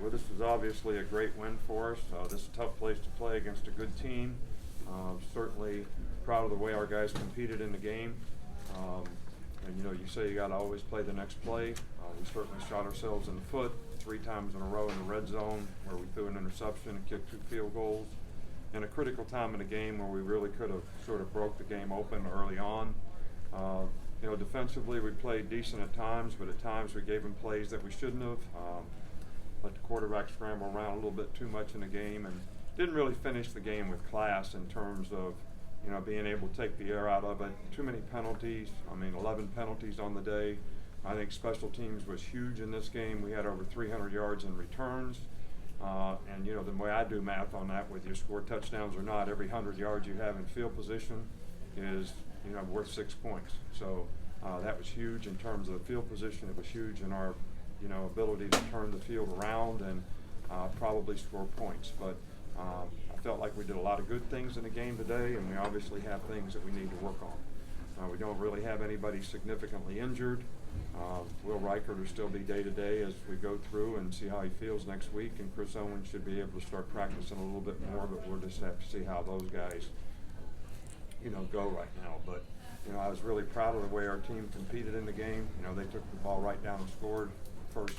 well, this was obviously a great win for us. This is a tough place to play against a good team. Certainly proud of the way our guys competed in the game. And you know, you say you got to always play the next play. We certainly shot ourselves in the foot 3 times in a row in the red zone where we threw an interception and kicked 2 field goals. In a critical time in the game where we really could have sort of broke the game open early on. You know, defensively we played decent at times, but at times we gave them plays that we shouldn't have. Let the quarterback scramble around a little bit too much in the game and didn't really finish the game with class in terms of, you know, being able to take the air out of it. Too many penalties. I mean, 11 penalties on the day. I think special teams was huge in this game. We had over 300 yards in returns. And, you know, the way I do math on that, whether you score touchdowns or not, every 100 yards you have in field position is, you know, worth 6 points. So that was huge in terms of the field position. It was huge in our, you know, ability to turn the field around and probably score points. But I felt like we did a lot of good things in the game today, and we obviously have things that we need to work on. We don't really have anybody significantly injured. Will Reichert will still be day-to-day as we go through and see how he feels next week, and Chris Owens should be able to start practicing a little bit more, but we'll just have to see how those guys, you know, go right now. But, you know, I was really proud of the way our team competed in the game. You know, they took the ball right down and scored the first,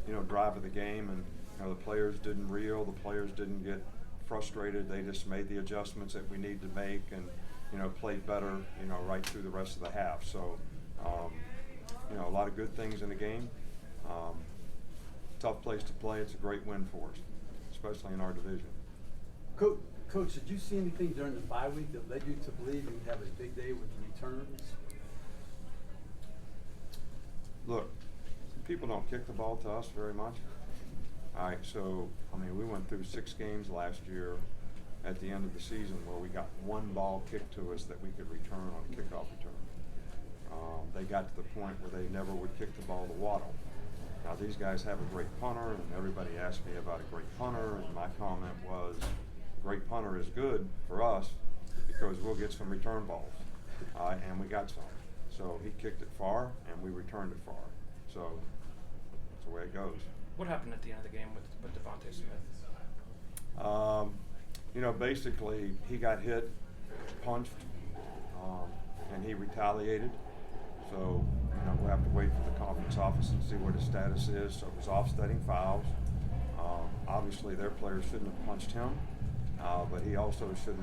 you know, drive of the game, and, you know, the players didn't reel, the players didn't get frustrated. They just made the adjustments that we need to make and, you know, played better, you know, right through the rest of the half. So, you know, a lot of good things in the game. Tough place to play. It's a great win for us, especially in our division. Coach, did you see anything during the bye week that led you to believe you'd have a big day with the returns? Look, people don't kick the ball to us very much. All right, so, I mean, we went through 6 games last year at the end of the season where we got 1 ball kicked to us that we could return on a kickoff return. They got to the point where they never would kick the ball to Waddle. Now, these guys have a great punter, and everybody asked me about a great punter, and my comment was, great punter is good for us because we'll get some return balls, and we got some. So he kicked it far, and we returned it far. So that's the way it goes. What happened at the end of the game with Devontae Smith? You know, basically he got hit, punched, and he retaliated. So, you know, we'll have to wait for the conference office and see what his status is. So it was offsetting fouls. Obviously their players shouldn't have punched him, but he also should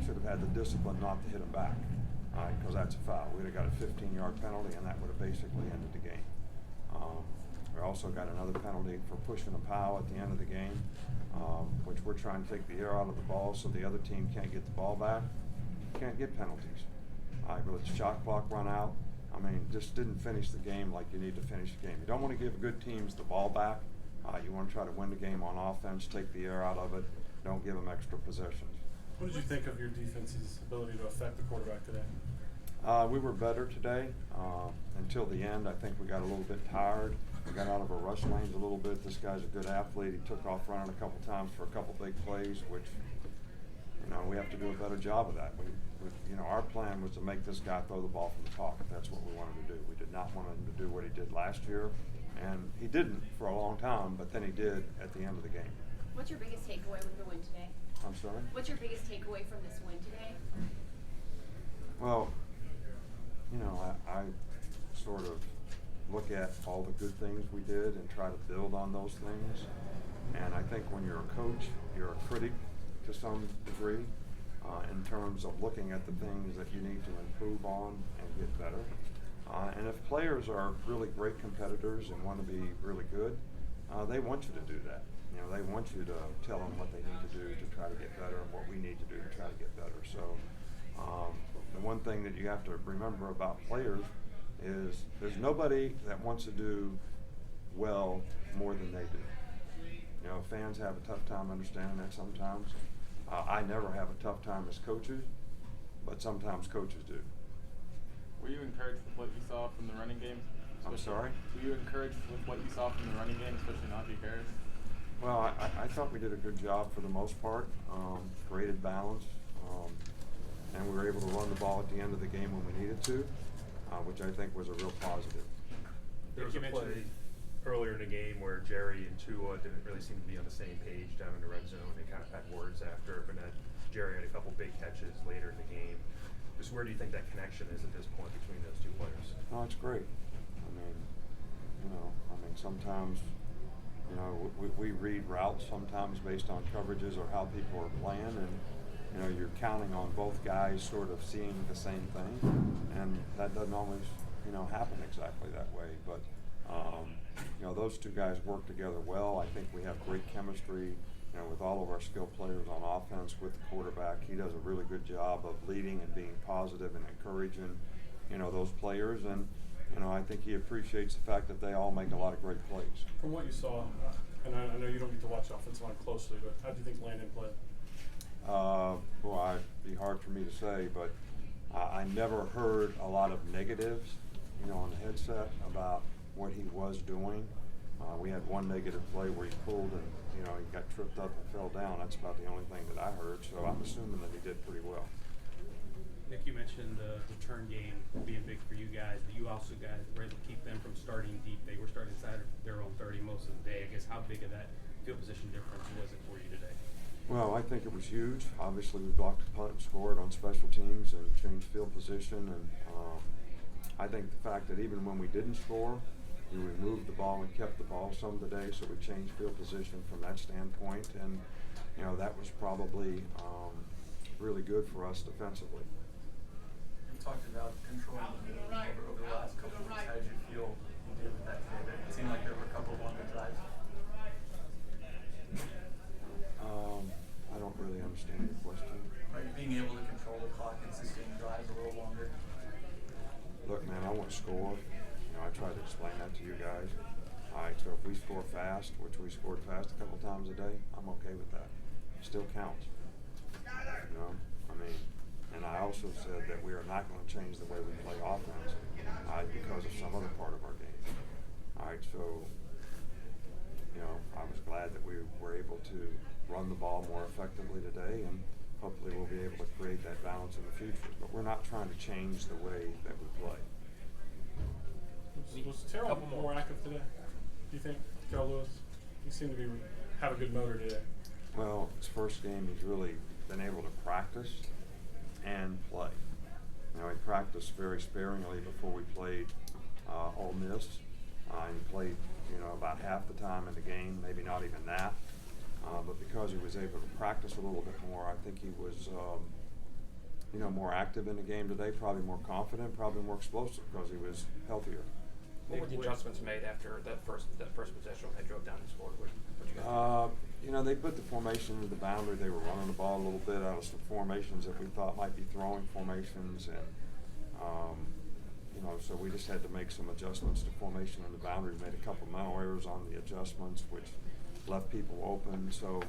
have had the discipline not to hit him back, because that's a foul. We'd have got a 15-yard penalty, and that would have basically ended the game. We also got another penalty for pushing a foul at the end of the game, which we're trying to take the air out of the ball so the other team can't get the ball back. Can't get penalties. Let the shot clock run out. I mean, just didn't finish the game like you need to finish the game. You don't want to give good teams the ball back. You want to try to win the game on offense, take the air out of it. Don't give them extra possessions. What did you think of your defense's ability to affect the quarterback today? We were better today until the end. I think we got a little bit tired. We got out of our rush lanes a little bit. This guy's a good athlete. He took off running a couple times for a couple big plays, which, you know, we have to do a better job of that. You know, our plan was to make this guy throw the ball from the pocket. That's what we wanted to do. We did not want him to do what he did last year, and he didn't for a long time, but then he did at the end of the game. What's your biggest takeaway with the win today? I'm sorry? What's your biggest takeaway from this win today? Well, you know, I sort of look at all the good things we did and try to build on those things. And I think when you're a coach, you're a critic to some degree in terms of looking at the things that you need to improve on and get better. And if players are really great competitors and want to be really good, they want you to do that. You know, they want you to tell them what they need to do to try to get better and what we need to do to try to get better. So the one thing that you have to remember about players is there's nobody that wants to do well more than they do. You know, fans have a tough time understanding that sometimes. I never have a tough time as coaches, but sometimes coaches do. Were you encouraged with what you saw from the running game? I'm sorry? Were you encouraged with what you saw from the running game, especially Najee Harris? Well, I thought we did a good job for the most part, created balance, and we were able to run the ball at the end of the game when we needed to, which I think was a real positive. There was a play earlier in the game where Jerry and Tua didn't really seem to be on the same page down in the red zone. They kind of had words after, but then Jerry had a couple big catches later in the game. Just where do you think that connection is at this point between those two players? No, it's great. Sometimes, we read routes sometimes based on coverages or how people are playing, and you're counting on both guys sort of seeing the same thing, and that doesn't always, happen exactly that way. But those two guys work together well. I think we have great chemistry, with all of our skilled players on offense with the quarterback. He does a really good job of leading and being positive and encouraging, those players. And, I think he appreciates the fact that they all make a lot of great plays. From what you saw, and I know you don't get to watch the offensive line closely, but how do you think Landon played? It'd be hard for me to say, but I never heard a lot of negatives, on the headset about what he was doing. We had one negative play where he pulled and, he got tripped up and fell down. That's about the only thing that I heard, so I'm assuming that he did pretty well. Nick, you mentioned the return game being big for you guys, but you also guys were able to keep them from starting deep. They were starting inside of their own 30 most of the day. I guess how big of that field position difference was it for you today? Well, I think it was huge. Obviously, we blocked the punt and scored on special teams and changed field position. And I think the fact that even when we didn't score, we removed the ball and kept the ball some today, so we changed field position from that standpoint. And, that was probably really good for us defensively. You talked about controlling the game over the last couple of weeks. How did you feel you did with that today? It seemed like there were a couple of longer drives. I don't really understand your question. Like being able to control the clock and sustain drives a little longer. Look, man, I want to score. I try to explain that to you guys. All right, so if we score fast, which we scored fast a couple times a day, I'm okay with that. It still counts. And I also said that we are not going to change the way we play offense because of some other part of our game. All right, so, I was glad that we were able to run the ball more effectively today, and hopefully we'll be able to create that balance in the future. But we're not trying to change the way that we play. Was Terrell more active today? Do you think, Joe Lewis? He seemed to have a good motor today. Well, his first game, he's really been able to practice and play. He practiced very sparingly before we played Ole Miss. He played, about half the time in the game, maybe not even that. But because he was able to practice a little bit more, I think he was, more active in the game today, probably more confident, probably more explosive because he was healthier. What were the adjustments made after that first possession when they drove down and scored? What you guys They put the formation into the boundary. They were running the ball a little bit out of some formations that we thought might be throwing formations, and so we just had to make some adjustments to formation in the boundary. We made a couple mental errors on the adjustments, which left people open. So,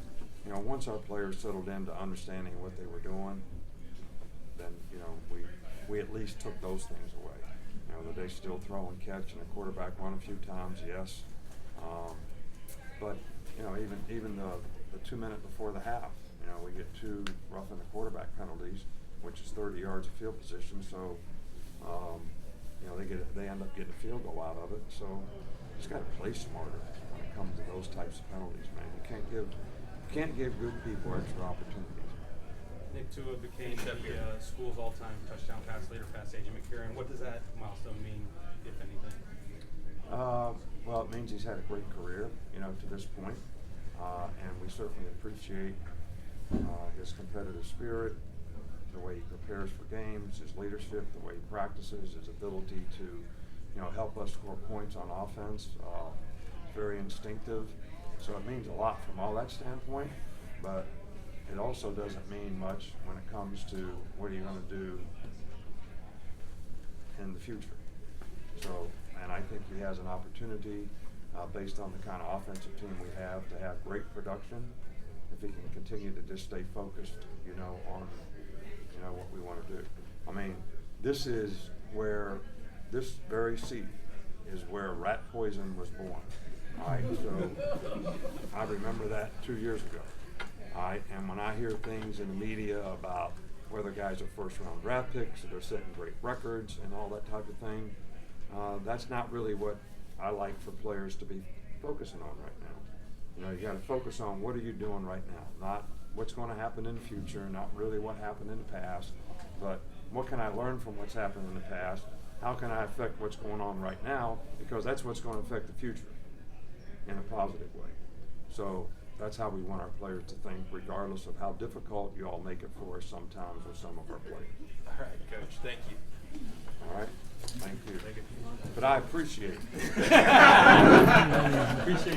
once our players settled into understanding what they were doing, then we at least took those things away. That they still throw and catch and the quarterback run a few times, yes. But even the 2 minutes before the half, we get 2 roughing the quarterback penalties, which is 30 yards of field position. So they end up getting a field goal out of it. So you just got to play smarter when it comes to those types of penalties, man. You can't give good people extra opportunities. Nick Tua became the school's all-time touchdown pass leader past A.J. McCarron. What does that milestone mean, if anything? Well, it means he's had a great career, to this point, and we certainly appreciate his competitive spirit, the way he prepares for games, his leadership, the way he practices, his ability to, help us score points on offense. It's very instinctive, so it means a lot from all that standpoint, but it also doesn't mean much when it comes to what are you going to do in the future. So, and I think he has an opportunity based on the kind of offensive team we have to have great production if he can continue to just stay focused, on, what we want to do. This is where, this very seat is where rat poison was born. All right, so I remember that 2 years ago. And when I hear things in the media about whether guys are first-round draft picks, or they're setting great records and all that type of thing, that's not really what I like for players to be focusing on right now. You know, you got to focus on what are you doing right now, not what's going to happen in the future, not really what happened in the past, but what can I learn from what's happened in the past? How can I affect what's going on right now? Because that's what's going to affect the future in a positive way. So that's how we want our players to think, regardless of how difficult you all make it for us sometimes with some of our players. All right, Coach. Thank you. All right? Thank you. Thank you. But I appreciate it. Appreciate